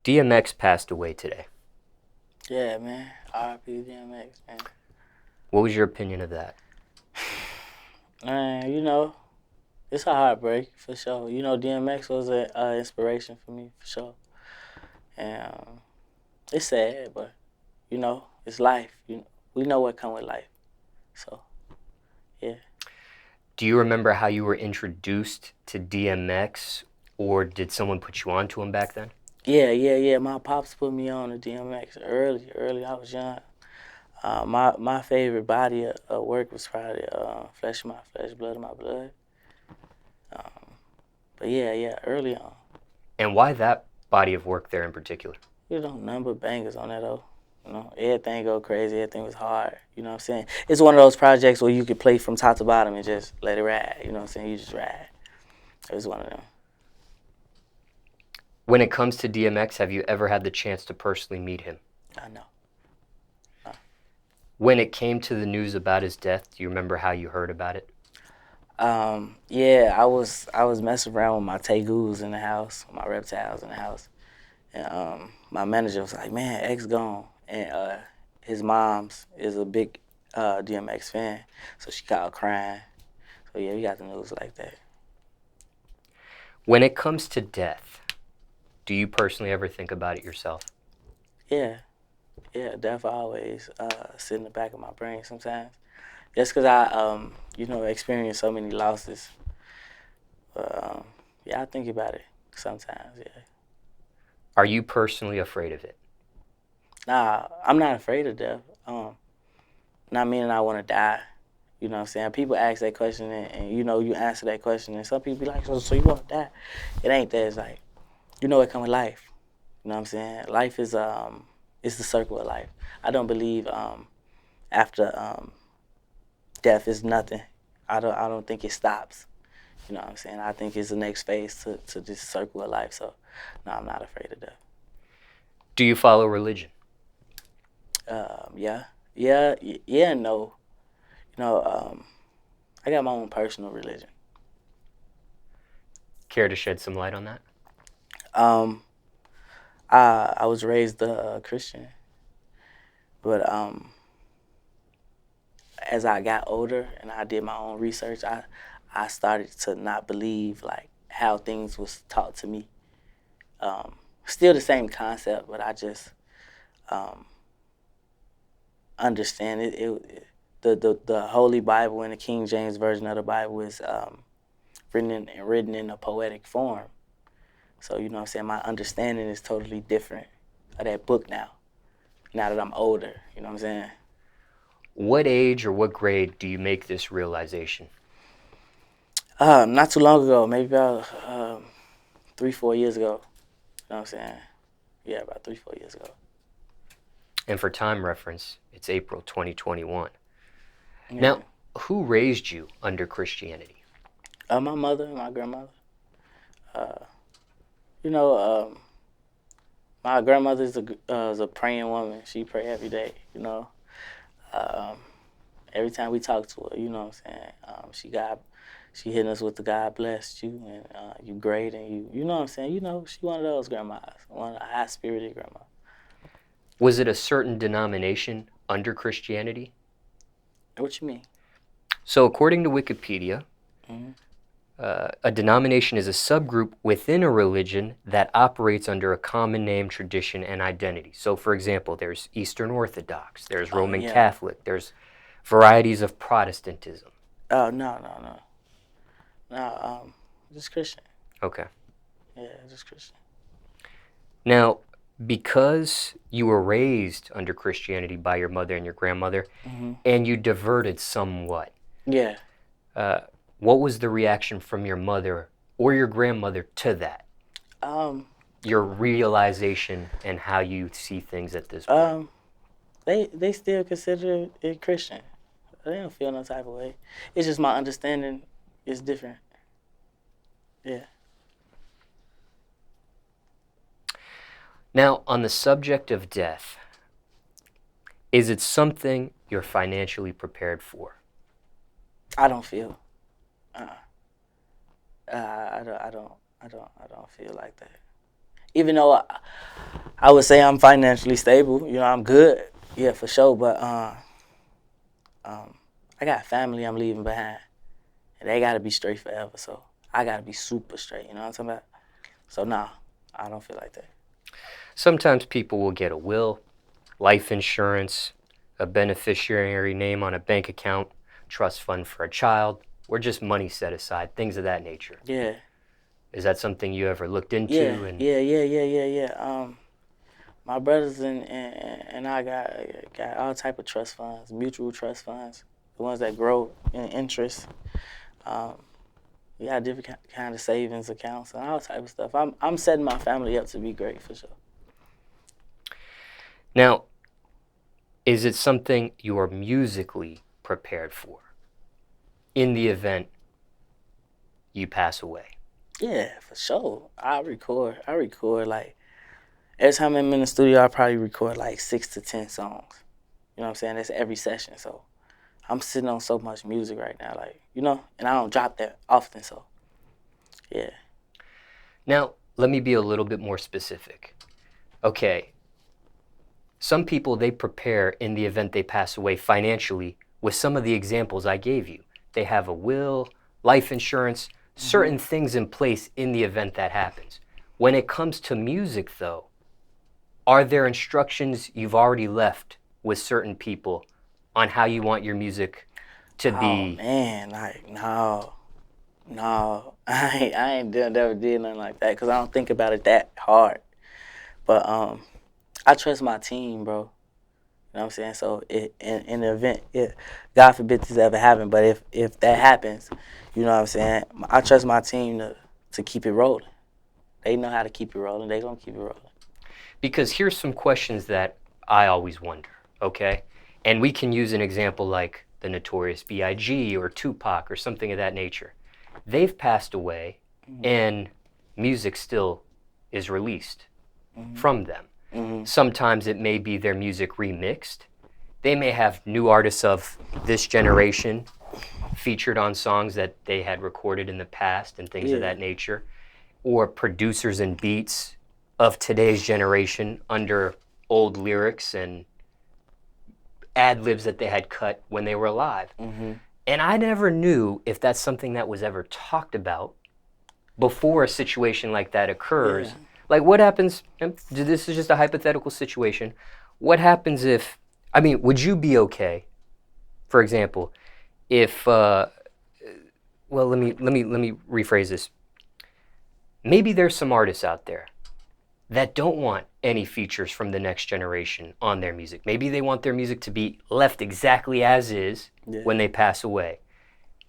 DMX passed away today. Yeah, man. R.I.P. Dmx, man. What was your opinion of that? Man, it's a heartbreak for sure. DMX was an inspiration for me for sure. And it's sad, but it's life. We know what come with life. So, yeah. Do you remember how you were introduced to DMX, or did someone put you on to him back then? Yeah. My pops put me on to DMX early. I was young. My favorite body of work was probably Flesh of My Flesh, Blood of My Blood. But yeah, early on. And why that body of work there in particular? Nothing but bangers on that though. Everything go crazy. Everything was hard. You know what I'm saying? It's one of those projects where you could play from top to bottom and just let it ride. You know what I'm saying? You just ride. It was one of them. When it comes to DMX, have you ever had the chance to personally meet him? I know. When it came to the news about his death, do you remember how you heard about it? Yeah, I was messing around with my tegus in the house, my reptiles in the house, and my manager was like, "Man, X gone," and his mom's is a big DMX fan, so she called crying. So yeah, we got the news like that. When it comes to death, do you personally ever think about it yourself? Yeah, death always sit in the back of my brain sometimes. Just because I experienced so many losses. Yeah, I think about it sometimes. Yeah. Are you personally afraid of it? Nah, I'm not afraid of death. Not meaning I want to die. You know what I'm saying? People ask that question and you answer that question and some people be like, so you want to die? It ain't that. It's like, it come with life. You know what I'm saying? Life is it's the circle of life. I don't believe after death is nothing. I don't think it stops. You know what I'm saying? I think it's the next phase to this circle of life. So no, I'm not afraid of death. Do you follow religion? Yeah, and no. I got my own personal religion. Care to shed some light on that? Um, I was raised a Christian, but as I got older and I did my own research, I started to not believe like how things was taught to me. Still the same concept, but I just um, understand it. The Holy Bible and the King James version of the Bible is written in a poetic form. So you know what I'm saying. My understanding is totally different of that book now. Now that I'm older, you know what I'm saying. What age or what grade do you make this realization? Not too long ago, maybe about 3-4 years ago. You know what I'm saying? Yeah, about 3-4 years ago. And for time reference, it's April 2021. Yeah. Now, who raised you under Christianity? My mother and my grandmother. Uh, you know, my grandmother is a praying woman. She pray every day. Um, every time we talk to her, you know what I'm saying. She hitting us with the God blessed you and you great and you know what I'm saying. She one of those grandmas, one of the high spirited grandmas. Was it a certain denomination under Christianity? What you mean? So according to Wikipedia, Mm-hmm. A denomination is a subgroup within a religion that operates under a common name, tradition, and identity. So for example, there's Eastern Orthodox, there's Roman Yeah. Catholic, there's varieties of Protestantism. Oh no, just Christian. Okay. Yeah, just Christian. Now, because you were raised under Christianity by your mother and your grandmother, Mm-hmm. and you diverted somewhat, Yeah. what was the reaction from your mother or your grandmother to that? Your realization and how you see things at this point. They still consider it Christian. They don't feel no type of way. It's just my understanding is different. Yeah. Now, on the subject of death, is it something you're financially prepared for? I don't feel. I don't feel like that. even though I would say I'm financially stable, you know, I'm good, yeah, for sure. But I got family I'm leaving behind, and they gotta be straight forever. So I gotta be super straight. You know what I'm talking about? So nah, I don't feel like that. Sometimes people will get a will, life insurance, a beneficiary name on a bank account, trust fund for a child, or just money set aside, things of that nature. Yeah. Is that something you ever looked into? Yeah. My brothers and I got all type of trust funds, mutual trust funds, the ones that grow in interest. We got different kind of savings accounts and all type of stuff. I'm setting my family up to be great for sure. Now, is it something you are musically prepared for in the event you pass away? Yeah, for sure. I record like every time I'm in the studio, I probably record like 6 to 10 songs. You know what I'm saying? That's every session. So I'm sitting on so much music right now, like, you know, and I don't drop that often. So yeah. Now, let me be a little bit more specific. Okay, some people, they prepare in the event they pass away financially with some of the examples I gave you. They have a will, life insurance, certain things in place in the event that happens. When it comes to music, though, are there instructions you've already left with certain people on how you want your music to be? Oh man, like no, I ain't never did nothing like that because I don't think about it that hard. But I trust my team, bro. You know what I'm saying? So in the event, God forbid this ever happen, but if that happens, you know what I'm saying? I trust my team to keep it rolling. They know how to keep it rolling. They gonna keep it rolling. Because here's some questions that I always wonder, okay? And we can use an example like the Notorious B.I.G. or Tupac or something of that nature. They've passed away and music still is released from them. Sometimes it may be their music remixed. They may have new artists of this generation featured on songs that they had recorded in the past and things of that nature, or producers and beats of today's generation under old lyrics and ad-libs that they had cut when they were alive. And I never knew if that's something that was ever talked about before a situation like that occurs. Like, what happens, and this is just a hypothetical situation, what happens if, I mean, would you be okay, for example, if, well, let me rephrase this. Maybe there's some artists out there that don't want any features from the next generation on their music. Maybe they want their music to be left exactly as is when they pass away.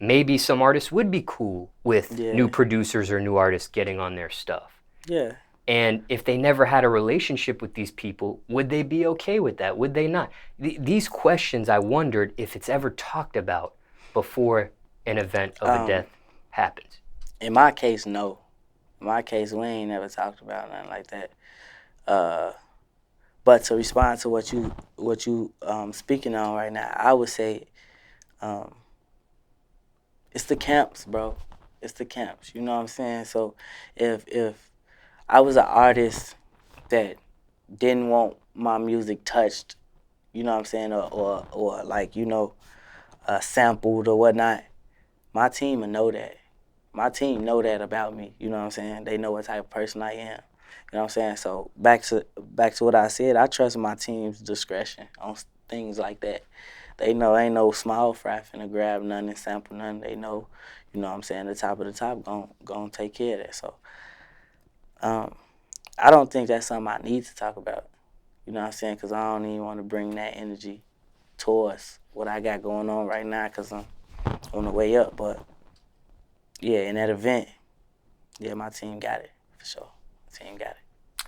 Maybe some artists would be cool with new producers or new artists getting on their stuff. Yeah. And if they never had a relationship with these people, would they be okay with that? Would they not? These questions, I wondered if it's ever talked about before an event of a death happens. In my case, no. In my case, we ain't never talked about nothing like that. But to respond to what you speaking on right now, I would say it's the camps, bro. It's the camps. You know what I'm saying? So if I was an artist that didn't want my music touched, you know what I'm saying, or like, you know, sampled or whatnot, my team would know that. My team know that about me, you know what I'm saying? They know what type of person I am. You know what I'm saying? So back to what I said, I trust my team's discretion on things like that. They know ain't no small fry finna grab nothing and sample nothing. They know, you know what I'm saying, the top of the top gon' take care of that. So I don't think that's something I need to talk about. You know what I'm saying? Because I don't even want to bring that energy towards what I got going on right now because I'm on the way up. But, yeah, in that event, yeah, my team got it, for sure. My team got it.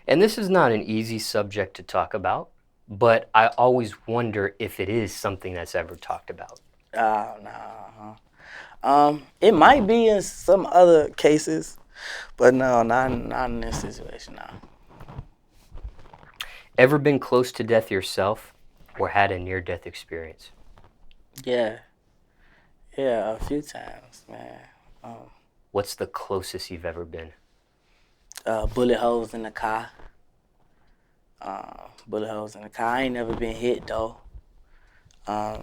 And this is not an easy subject to talk about, but I always wonder if it is something that's ever talked about. No. It might be in some other cases, but no, not in this situation, no. Ever been close to death yourself or had a near-death experience? Yeah, a few times, man. What's the closest you've ever been? Bullet holes in the car. Bullet holes in the car. I ain't never been hit though. Yeah,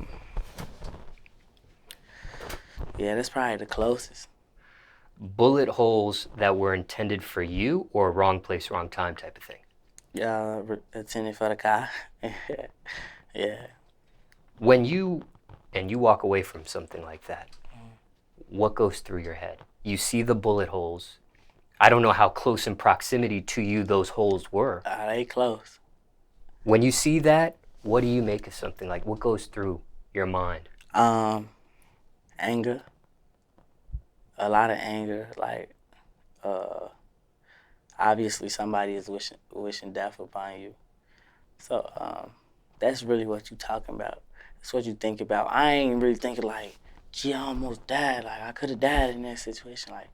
that's probably the closest. Bullet holes that were intended for you, or wrong place, wrong time type of thing? Attending for the car. Yeah. When you walk away from something like that, what goes through your head? You see the bullet holes. I don't know how close in proximity to you those holes were. They close. When you see that, what do you make of something like? What goes through your mind? Anger. A lot of anger. Like, obviously somebody is wishing death upon you. So that's really what you talking about. That's what you think about. I ain't really thinking like, gee, I almost died. Like, I could have died in that situation. Like,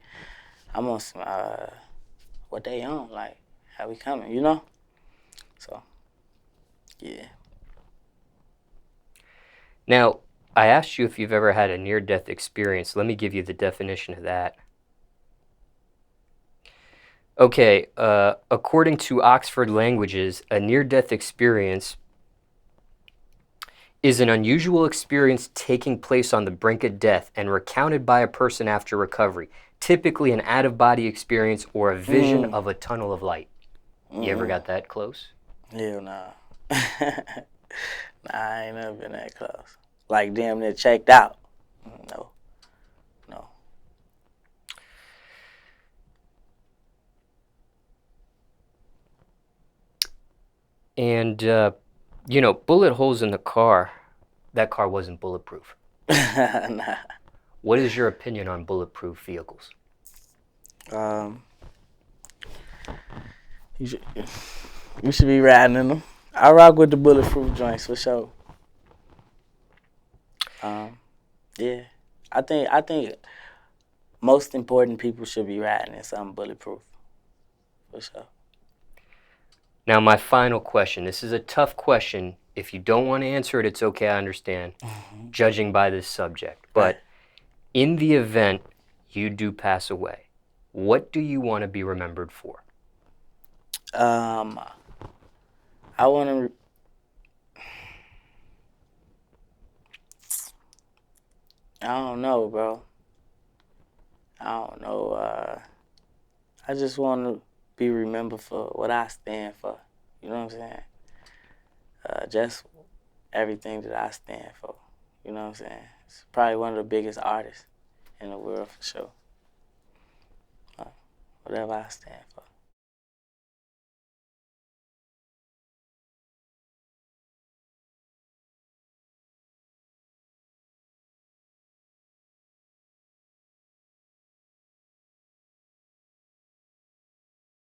I'm on some, what they on? Like, how we coming, you know? So, yeah. Now, I asked you if you've ever had a near-death experience. Let me give you the definition of that. Okay, according to Oxford Languages, a near-death experience is an unusual experience taking place on the brink of death and recounted by a person after recovery, typically an out-of-body experience or a vision of a tunnel of light. You ever got that close? Hell nah. Nah, I ain't never been that close. Like, damn near checked out. No. And, you know, bullet holes in the car, that car wasn't bulletproof. Nah. What is your opinion on bulletproof vehicles? You should be riding in them. I rock with the bulletproof joints for sure. Yeah. I think most important people should be riding in something bulletproof. For sure. Now, my final question. This is a tough question. If you don't want to answer it, it's okay, I understand, judging by this subject. But in the event you do pass away, what do you want to be remembered for? I want to... I don't know, bro. I don't know. I just want to be remembered for what I stand for. You know what I'm saying? Just everything that I stand for. You know what I'm saying? It's probably one of the biggest artists in the world for sure. Whatever I stand for.